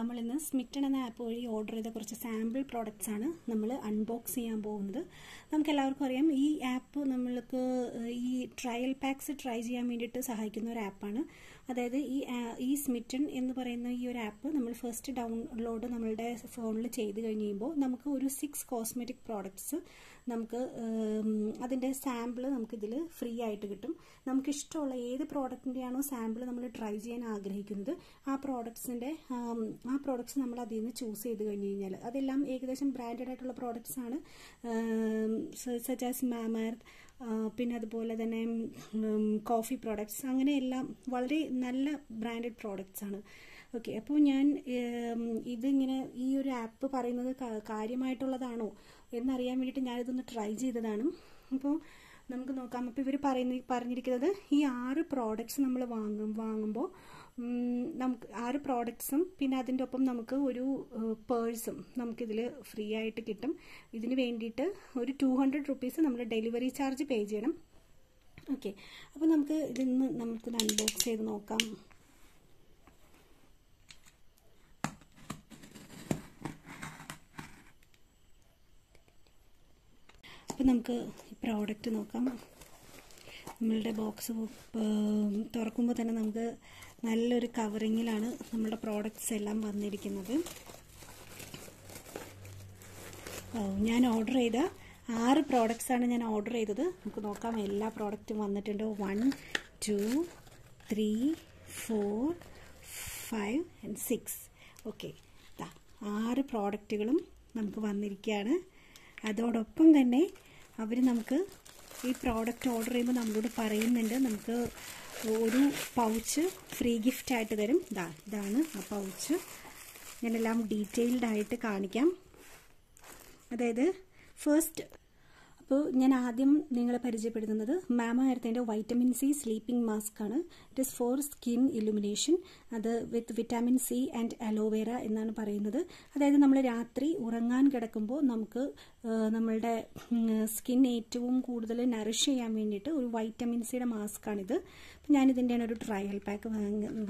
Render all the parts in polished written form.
നമ്മൾ ഇന്ന് Smytten എന്ന ആപ്പ് വഴി ഓർഡർ ചെയ്ത കുറച്ച് സാമ്പിൾ പ്രോഡക്റ്റ്സ് ആണ് നമ്മൾ അൺബോക്സ് ചെയ്യാൻ പോകുന്നത്. നമുക്ക് എല്ലാവർക്കും അറിയാം ഈ ആപ്പ് നമ്മൾക്ക് ഈ ട്രയൽ പാക്സ് ട്രൈ ചെയ്യാൻ വേണ്ടിയിട്ട് സഹായിക്കുന്ന ഒരു ആപ്പാണ്. അതായത് ഈ Smytten എന്ന് പറയുന്ന ഈ ഒരു ആപ്പ് നമ്മൾ ഫസ്റ്റ് ഡൗൺലോഡ് നമ്മളുടെ ഫോണിൽ ചെയ്ത് കഴിയുമ്പോൾ നമുക്ക് ഒരു 6 കോസ്മെറ്റിക് പ്രോഡക്റ്റ്സ് നമുക്ക് അതിൻ്റെ സാമ്പിൾ നമുക്കിതിൽ ഫ്രീ ആയിട്ട് കിട്ടും. നമുക്ക് ഇഷ്ടമുള്ള ഏത് പ്രോഡക്റ്റിൻ്റെയാണോ സാമ്പിൾ നമ്മൾ ട്രൈ ചെയ്യാൻ ആഗ്രഹിക്കുന്നത് ആ പ്രോഡക്റ്റ്സ് നമ്മൾ അതിൽ നിന്ന് ചൂസ് ചെയ്ത് കഴിഞ്ഞ് കഴിഞ്ഞാൽ അതെല്ലാം ഏകദേശം ബ്രാൻഡഡ് ആയിട്ടുള്ള പ്രോഡക്റ്റ്സ് ആണ്. സച്ച് ആസ് മാമർത്ത്, പിന്നെ അതുപോലെ തന്നെ കോഫി പ്രോഡക്റ്റ്സ്, അങ്ങനെയെല്ലാം വളരെ നല്ല ബ്രാൻഡഡ് പ്രോഡക്റ്റ്സ് ആണ്. ഓക്കെ, അപ്പോൾ ഞാൻ ഇതിങ്ങനെ ഈ ഒരു ആപ്പ് പറയുന്നത് കാര്യമായിട്ടുള്ളതാണോ എന്നറിയാൻ വേണ്ടിയിട്ട് ഞാനിതൊന്ന് ട്രൈ ചെയ്തതാണ്. അപ്പോൾ നമുക്ക് നോക്കാം. അപ്പോൾ ഇവർ പറഞ്ഞിരിക്കുന്നത് ഈ 6 പ്രോഡക്റ്റ്സ് നമ്മൾ വാങ്ങുമ്പോൾ നമുക്ക് 6 പ്രോഡക്ട്സും പിന്നെ അതിൻ്റെ ഒപ്പം നമുക്ക് ഒരു പേഴ്സും നമുക്കിതിൽ ഫ്രീ ആയിട്ട് കിട്ടും. ഇതിന് വേണ്ടിയിട്ട് ഒരു 200 റുപ്പീസ് നമ്മൾ ഡെലിവറി ചാർജ് പേ ചെയ്യണം. ഓക്കെ, അപ്പോൾ നമുക്ക് ഇതിന്ന് നമുക്കിത് അൺബോക്സ് ചെയ്ത് നോക്കാം. അപ്പോൾ നമുക്ക് ഈ പ്രോഡക്റ്റ് നോക്കാം. നമ്മളുടെ ബോക്സ് തുറക്കുമ്പോൾ തന്നെ നമുക്ക് നല്ലൊരു കവറിങ്ങിലാണ് നമ്മുടെ പ്രോഡക്റ്റ്സ് എല്ലാം വന്നിരിക്കുന്നത്. ഞാൻ ഓർഡർ ചെയ്ത 6 പ്രോഡക്റ്റ്സാണ് ഞാൻ ഓർഡർ ചെയ്തത്. നമുക്ക് നോക്കാം എല്ലാ പ്രോഡക്റ്റും വന്നിട്ടുണ്ട്. 1 2 3 4 5 and 6. ഓക്കെ, 6 പ്രോഡക്റ്റുകളും നമുക്ക് വന്നിരിക്കുകയാണ്. അതോടൊപ്പം തന്നെ അവർ നമുക്ക് ഈ പ്രോഡക്റ്റ് ഓർഡർ ചെയ്യുമ്പോൾ നമ്മളോട് പറയുന്നുണ്ട് നമുക്ക് ഒരു പൗച്ച് ഫ്രീ ഗിഫ്റ്റ് ആയിട്ട് തരും. ഇതാണ് ആ പൗച്ച്. ഞാനെല്ലാം ഡീറ്റെയിൽഡ് ആയിട്ട് കാണിക്കാം. അതായത് ഫസ്റ്റ്, അപ്പോൾ ഞാൻ ആദ്യം നിങ്ങളെ പരിചയപ്പെടുത്തുന്നത് മാമഅർത്തിൻ്റെ വൈറ്റമിൻ സി സ്ലീപ്പിംഗ് മാസ്ക് ആണ്. It is for skin illumination. അത് with vitamin C and aloe vera എന്നാണ് പറയുന്നത്. അതായത് നമ്മൾ രാത്രി ഉറങ്ങാൻ കിടക്കുമ്പോൾ നമുക്ക് നമ്മളുടെ സ്കിൻ ഏറ്റവും കൂടുതൽ നറിഷ് ചെയ്യാൻ വേണ്ടിയിട്ട് ഒരു വൈറ്റമിൻ സിയുടെ മാസ്ക് ആണിത്. അപ്പോൾ ഞാനിതിൻ്റെയാണ് ഒരു ട്രയൽ പാക്ക്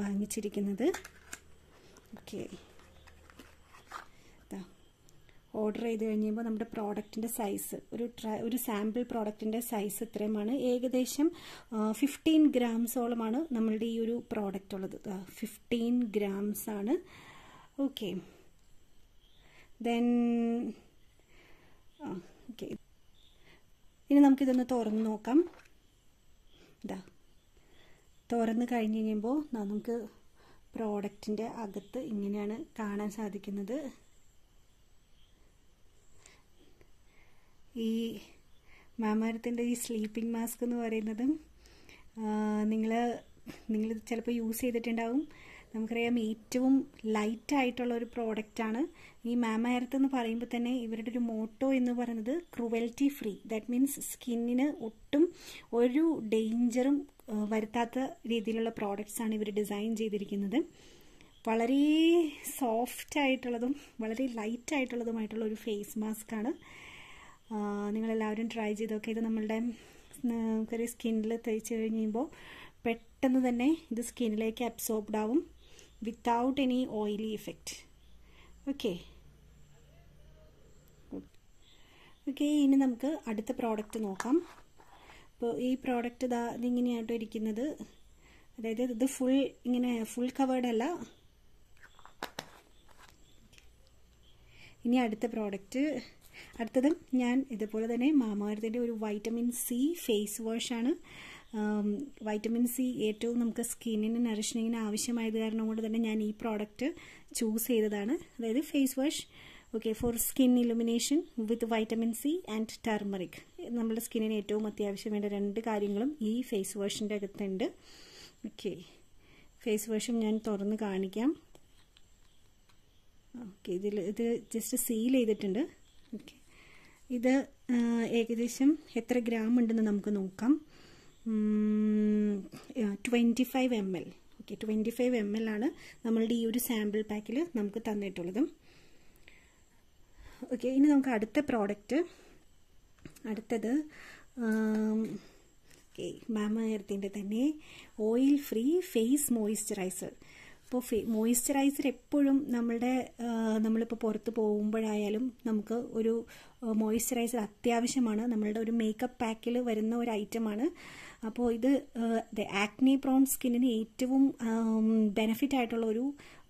വാങ്ങിച്ചിരിക്കുന്നത്. ഓക്കെ, ഓർഡർ ചെയ്ത് കഴിയുമ്പോൾ നമ്മുടെ പ്രോഡക്റ്റിൻ്റെ സൈസ് ഒരു സാമ്പിൾ പ്രോഡക്റ്റിൻ്റെ സൈസ് ഇത്രയുമാണ്. ഏകദേശം 15 ഗ്രാംസോളമാണ് നമ്മളുടെ ഈ ഒരു പ്രോഡക്റ്റ് ഉള്ളത്. 15 ഗ്രാംസ് ആണ്. ഓക്കെ, ദെൻ ഓക്കെ, ഇനി നമുക്കിതൊന്ന് തുറന്ന് നോക്കാം. തുറന്ന് കഴിഞ്ഞ് കഴിയുമ്പോൾ നമുക്ക് പ്രോഡക്റ്റിൻ്റെ അകത്ത് ഇങ്ങനെയാണ് കാണാൻ സാധിക്കുന്നത്. ഈ മാമഅർത്തിൻ്റെ ഈ സ്ലീപ്പിംഗ് മാസ്ക് എന്ന് പറയുന്നത് നിങ്ങൾ ചിലപ്പോൾ യൂസ് ചെയ്തിട്ടുണ്ടാവും. നമുക്കറിയാം ഏറ്റവും ലൈറ്റായിട്ടുള്ള ഒരു പ്രോഡക്റ്റാണ് ഈ മാമഅർത്ത് എന്ന് പറയുമ്പോൾ തന്നെ ഇവരുടെ ഒരു മോട്ടോ എന്ന് പറയുന്നത് ക്രുവൽറ്റി ഫ്രീ. ദാറ്റ് മീൻസ് സ്കിന്നിന് ഒട്ടും ഒരു ഡേഞ്ചറും വരുത്താത്ത രീതിയിലുള്ള പ്രോഡക്റ്റ്സാണ് ഇവർ ഡിസൈൻ ചെയ്തിരിക്കുന്നത്. വളരെ സോഫ്റ്റ് ആയിട്ടുള്ളതും വളരെ ലൈറ്റ് ആയിട്ടുള്ളതുമായിട്ടുള്ള ഒരു ഫേസ് മാസ്ക് ആണ്. നിങ്ങളെല്ലാവരും ട്രൈ ചെയ്തൊക്കെ ഇത് നമ്മളുടെ നമുക്കൊരു സ്കിന്നിൽ തേച്ച് കഴിയുമ്പോൾ പെട്ടെന്ന് തന്നെ ഇത് സ്കിന്നിലേക്ക് അബ്സോർബ്ഡ് ആവും without any oily effect. Okay, ഇനി നമുക്ക് അടുത്ത പ്രോഡക്റ്റ് നോക്കാം. അപ്പോൾ ഈ പ്രോഡക്റ്റ് ഇതിങ്ങനെയായിട്ടോ ഇരിക്കുന്നത്. അതായത് ഇത് ഫുൾ കവേർഡ് അല്ല. ഇനി അടുത്ത പ്രോഡക്റ്റ്, അടുത്തതും ഞാൻ ഇതുപോലെ തന്നെ മാമഅർത്തിൻ്റെ ഒരു വൈറ്റമിൻ സി ഫേസ് വാഷാണ്. വൈറ്റമിൻ സി ഏറ്റവും നമുക്ക് സ്കിന്നിന് നറിഷനിങ്ങിന് ആവശ്യമായത് കാരണം കൊണ്ട് തന്നെ ഞാൻ ഈ പ്രോഡക്റ്റ് ചൂസ് ചെയ്തതാണ്. അതായത് face wash, okay, for skin illumination with vitamin C and turmeric. നമ്മുടെ സ്കിന്നിന് ഏറ്റവും അത്യാവശ്യം വേണ്ട 2 കാര്യങ്ങളും ഈ ഫേസ് വാഷിൻ്റെ അകത്തുണ്ട്. ഓക്കെ, ഫേസ് വാഷും ഞാൻ തുറന്ന് കാണിക്കാം. ഓക്കെ, ഇത് ജസ്റ്റ് സീൽ ചെയ്തിട്ടുണ്ട്. ഓക്കെ, ഇത് ഏകദേശം എത്ര ഗ്രാം ഉണ്ടെന്ന് നമുക്ക് നോക്കാം. 25 ml. ഓക്കെ, 25 ml ആണ് നമ്മളുടെ ഈ ഒരു സാമ്പിൾ പാക്കിൽ നമുക്ക് തന്നിട്ടുള്ളത്. ഓക്കെ, ഇനി നമുക്ക് അടുത്ത പ്രോഡക്റ്റ്, അടുത്തത് മാമഅർത്തിൻ്റെ തന്നെ ഓയിൽ ഫ്രീ ഫേസ് മോയ്സ്ചറൈസർ. അപ്പോൾ മോയ്സ്ചറൈസർ എപ്പോഴും നമ്മളിപ്പോൾ പുറത്ത് പോകുമ്പോഴായാലും നമുക്ക് ഒരു മോയ്സ്ചറൈസർ അത്യാവശ്യമാണ്. നമ്മളുടെ ഒരു മേക്കപ്പ് പാക്കിൽ വരുന്ന ഒരു ഐറ്റമാണ്. അപ്പോൾ ഇത് ആക്നെ പ്രോൺ സ്കിന്നിന് ഏറ്റവും ബെനിഫിറ്റ് ആയിട്ടുള്ള ഒരു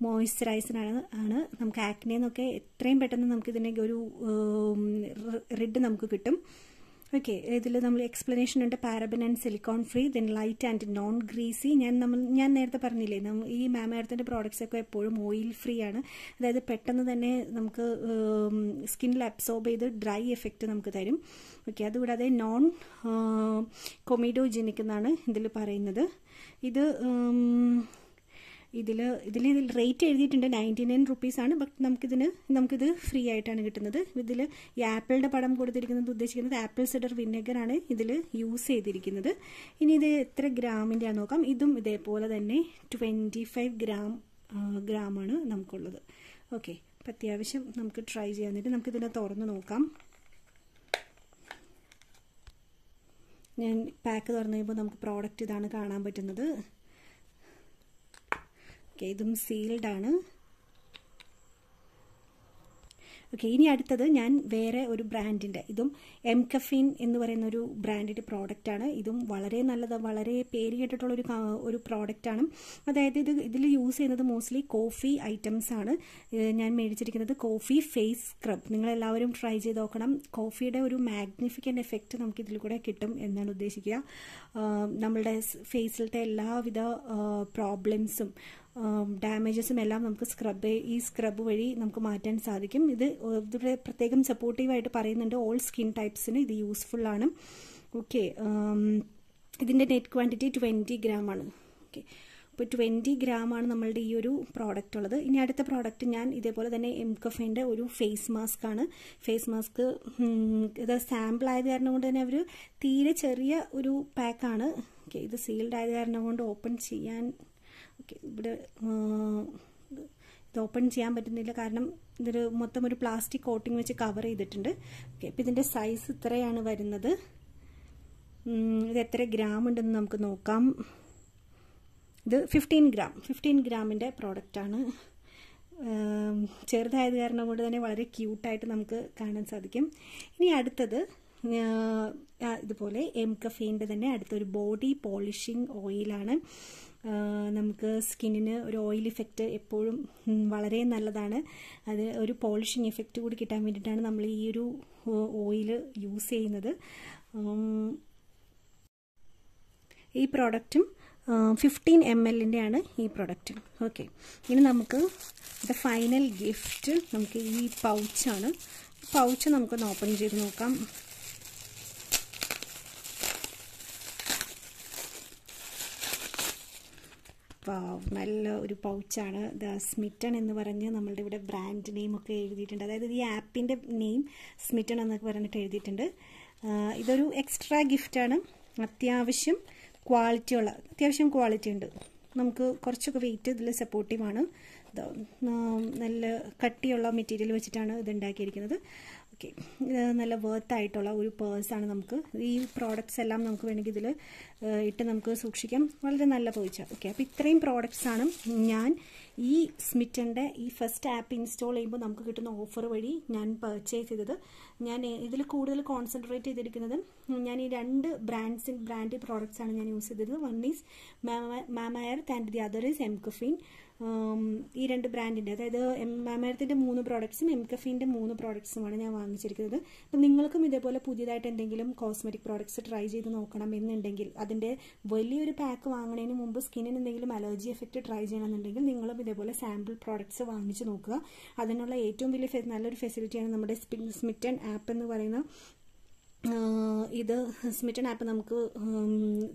മോയ്സ്ചറൈസറാണ്. നമുക്ക് ആക്നെന്നൊക്കെ എത്രയും പെട്ടെന്ന് നമുക്കിതിനെ ഒരു റിഡ് നമുക്ക് കിട്ടും. ഓക്കെ, ഇതിൽ നമ്മൾ എക്സ്പ്ലനേഷൻ ഉണ്ട്. Paraben and silicone free, then light and non greasy. ഞാൻ നേരത്തെ പറഞ്ഞില്ലേ, ഈ മാമഎർത്തിന്റെ പ്രോഡക്ട്സ് ഒക്കെ എപ്പോഴും ഓയിൽ ഫ്രീ ആണ്. അതായത് പെട്ടെന്ന് തന്നെ നമുക്ക് സ്കിന്നിൽ അബ്സോർബ് ചെയ്ത് ഡ്രൈ എഫക്റ്റ് നമുക്ക് തരും. ഓക്കെ, അതുകൂടാതെ നോൺ കൊമിഡോജെനിക് എന്നാണ് ഇതിൽ പറയുന്നത്. ഇതിൽ റേറ്റ് എഴുതിയിട്ടുണ്ട് 99 റുപ്പീസാണ്. ബട്ട് നമുക്കിത് ഫ്രീ ആയിട്ടാണ് കിട്ടുന്നത്. ഇതിൽ ഈ ആപ്പിളിൻ്റെ പടം കൊടുത്തിരിക്കുന്നത് ഉദ്ദേശിക്കുന്നത് ആപ്പിൾ സിഡർ വിനെഗറാണ് ഇതിൽ യൂസ് ചെയ്തിരിക്കുന്നത്. ഇനി ഇത് എത്ര ഗ്രാമിൻ്റെ നോക്കാം. ഇതും ഇതേപോലെ തന്നെ 25 ഗ്രാമാണ് നമുക്കുള്ളത്. ഓക്കെ, അപ്പം അത്യാവശ്യം നമുക്ക് ട്രൈ ചെയ്യാൻ വേണ്ടി നമുക്കിതിനെ തുറന്ന് നോക്കാം. ഞാൻ പാക്ക് തുറന്നു കഴിയുമ്പോൾ നമുക്ക് പ്രോഡക്റ്റ് ഇതാണ് കാണാൻ പറ്റുന്നത്. ഓക്കെ, ഇതും സീൽഡ് ആണ്. ഓക്കെ, ഇനി അടുത്തത് ഞാൻ വേറെ ഒരു ബ്രാൻഡിൻ്റെ, ഇതും എംകഫീൻ എന്ന് പറയുന്ന ഒരു ബ്രാൻഡിൻ്റെ പ്രോഡക്റ്റാണ്. ഇതും വളരെ നല്ലത്, വളരെ പേര് കേട്ടിട്ടുള്ള ഒരു പ്രോഡക്റ്റാണ്. അതായത് ഇതിൽ യൂസ് ചെയ്യുന്നത് മോസ്റ്റ്ലി കോഫി ഐറ്റംസ് ആണ്. ഞാൻ മേടിച്ചിരിക്കുന്നത് കോഫി ഫേസ് സ്ക്രബ്. നിങ്ങളെല്ലാവരും ട്രൈ ചെയ്ത് നോക്കണം. കോഫിയുടെ ഒരു മാഗ്നിഫിക്കൻ്റ് എഫക്റ്റ് നമുക്ക് ഇതിൽ കൂടെ കിട്ടും എന്നാണ് ഉദ്ദേശിക്കുക. നമ്മളുടെ ഫേസിലത്തെ എല്ലാവിധ പ്രോബ്ലംസും ഡാമേജസും എല്ലാം നമുക്ക് ഈ സ്ക്രബ് വഴി നമുക്ക് മാറ്റാൻ സാധിക്കും. ഇതിവിടെ പ്രത്യേകം സപ്പോർട്ടീവായിട്ട് പറയുന്നുണ്ട്. ഓൾ സ്കിൻ ടൈപ്സിന് ഇത് യൂസ്ഫുൾ ആണ്. ഓക്കെ, ഇതിൻ്റെ നെറ്റ് ക്വാണ്ടിറ്റി 20 ഗ്രാമാണ്. ഓക്കെ, അപ്പോൾ 20 ഗ്രാമാണ് നമ്മളുടെ ഈ ഒരു പ്രോഡക്റ്റ് ഉള്ളത്. ഇനി അടുത്ത പ്രോഡക്റ്റ് ഞാൻ ഇതേപോലെ തന്നെ എംകഫിൻ്റെ ഒരു ഫേസ് മാസ്ക് ആണ്. ഫേസ് മാസ്ക് ഇത് സാമ്പിൾ ആയത് കാരണം കൊണ്ട് തന്നെ അവർ തീരെ ചെറിയ ഒരു പാക്കാണ്. ഓക്കെ, ഇത് സീൽഡ് ആയത് കാരണം കൊണ്ട് ഓപ്പൺ ചെയ്യാൻ ഇവിടെ ഇത് ഓപ്പൺ ചെയ്യാൻ പറ്റുന്നില്ല. കാരണം ഇതൊരു മൊത്തം ഒരു പ്ലാസ്റ്റിക് കോട്ടിങ് വെച്ച് കവർ ചെയ്തിട്ടുണ്ട്. ഓക്കെ, അപ്പോൾ ഇതിൻ്റെ സൈസ് ഇത്രയാണ് വരുന്നത്. ഇത് എത്ര ഗ്രാം ഉണ്ടെന്ന് നമുക്ക് നോക്കാം. ഇത് 15 ഗ്രാമിൻ്റെ പ്രോഡക്റ്റാണ്. ചെറുതായത് കാരണം കൊണ്ട് തന്നെ വളരെ ക്യൂട്ടായിട്ട് നമുക്ക് കാണാൻ സാധിക്കും. ഇനി അടുത്തത് ഇതുപോലെ എംകഫീൻ്റെ തന്നെ അടുത്തൊരു ബോഡി പോളിഷിംഗ് ഓയിലാണ്. നമുക്ക് സ്കിന്നിന് ഒരു ഓയിൽ ഇഫക്റ്റ് എപ്പോഴും വളരെ നല്ലതാണ്. അത് ഒരു പോളിഷിങ് ഇഫക്റ്റ് കൂടി കിട്ടാൻ വേണ്ടിയിട്ടാണ് നമ്മൾ ഈ ഒരു ഓയിൽ യൂസ് ചെയ്യുന്നത്. ഈ പ്രോഡക്റ്റും 15 ml ആണ് ഈ പ്രോഡക്റ്റ്. ഓക്കെ, ഇനി നമുക്ക് ഇത് ഫൈനൽ ഗിഫ്റ്റ് നമുക്ക് ഈ പൗച്ചാണ്. പൗച്ച് നമുക്കൊന്ന് ഓപ്പൺ ചെയ്ത് നോക്കാം. നല്ല ഒരു പൗച്ചാണ്. സ്മിറ്റൺ എന്ന് പറഞ്ഞ് നമ്മളുടെ ഇവിടെ ബ്രാൻഡ് നെയിമൊക്കെ എഴുതിയിട്ടുണ്ട്. അതായത് ഈ ആപ്പിൻ്റെ നെയിം സ്മിറ്റൺ എന്നൊക്കെ പറഞ്ഞിട്ട് എഴുതിയിട്ടുണ്ട്. ഇതൊരു എക്സ്ട്രാ ഗിഫ്റ്റാണ്. അത്യാവശ്യം ക്വാളിറ്റി ഉണ്ട്. നമുക്ക് കുറച്ചൊക്കെ വെയിറ്റ് ഇതിൽ സപ്പോർട്ടീവാണ്. നല്ല കട്ടിയുള്ള മെറ്റീരിയൽ വെച്ചിട്ടാണ് ഇത് ഉണ്ടാക്കിയിരിക്കുന്നത്. ഓക്കെ, നല്ല വേർത്തായിട്ടുള്ള ഒരു പേഴ്സാണ്. നമുക്ക് ഈ പ്രോഡക്റ്റ്സ് എല്ലാം നമുക്ക് വേണമെങ്കിൽ ഇതിൽ ഇട്ട് നമുക്ക് സൂക്ഷിക്കാം. വളരെ നല്ല പൗച്ചാണ്. ഓക്കെ, അപ്പോൾ ഇത്രയും പ്രോഡക്റ്റ്സാണ് ഞാൻ ഈ സ്മിറ്റൻ്റെ ഈ ഫസ്റ്റ് ആപ്പ് ഇൻസ്റ്റാൾ ചെയ്യുമ്പോൾ നമുക്ക് കിട്ടുന്ന ഓഫർ വഴി ഞാൻ പർച്ചേസ് ചെയ്തത്. ഞാൻ ഇതിൽ കൂടുതൽ കോൺസെൻട്രേറ്റ് ചെയ്തിരിക്കുന്നത് ഞാൻ ഈ 2 ബ്രാൻഡ് പ്രോഡക്റ്റ്സാണ് ഞാൻ യൂസ് ചെയ്തത്. One is Mamaearth and the other is mCaffeine. ഈ 2 ബ്രാൻഡിൻ്റെ, അതായത് മാമഎർത്തിൻ്റെ 3 പ്രോഡക്ട്സും എംകഫീൻ്റെ 3 പ്രോഡക്ട്സുമാണ് ഞാൻ വാങ്ങിച്ചിരിക്കുന്നത്. അപ്പം നിങ്ങൾക്കും ഇതേപോലെ പുതിയതായിട്ട് എന്തെങ്കിലും കോസ്മെറ്റിക് പ്രോഡക്ട്സ് ട്രൈ ചെയ്ത് നോക്കണം എന്നുണ്ടെങ്കിൽ, അതിൻ്റെ വലിയൊരു പാക്ക് വാങ്ങുന്നതിന് മുമ്പ് സ്കിന്നിന് എന്തെങ്കിലും അലർജി എഫക്റ്റ് ട്രൈ ചെയ്യണമെന്നുണ്ടെങ്കിൽ നിങ്ങളും ഇതേപോലെ സാമ്പിൾ പ്രോഡക്ട്സ് വാങ്ങിച്ച് നോക്കുക. അതിനുള്ള ഏറ്റവും വലിയ നല്ലൊരു ഫെസിലിറ്റിയാണ് നമ്മുടെ സ്മിറ്റൺ ആപ്പ് എന്ന് പറയുന്ന ഇത് സ്മിറ്റൺ ആപ്പ് നമുക്ക്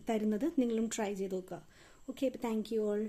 തരുന്നത്. നിങ്ങളും ട്രൈ ചെയ്ത് നോക്കുക. ഓക്കെ, അപ്പോൾ താങ്ക് യു ഓൾ.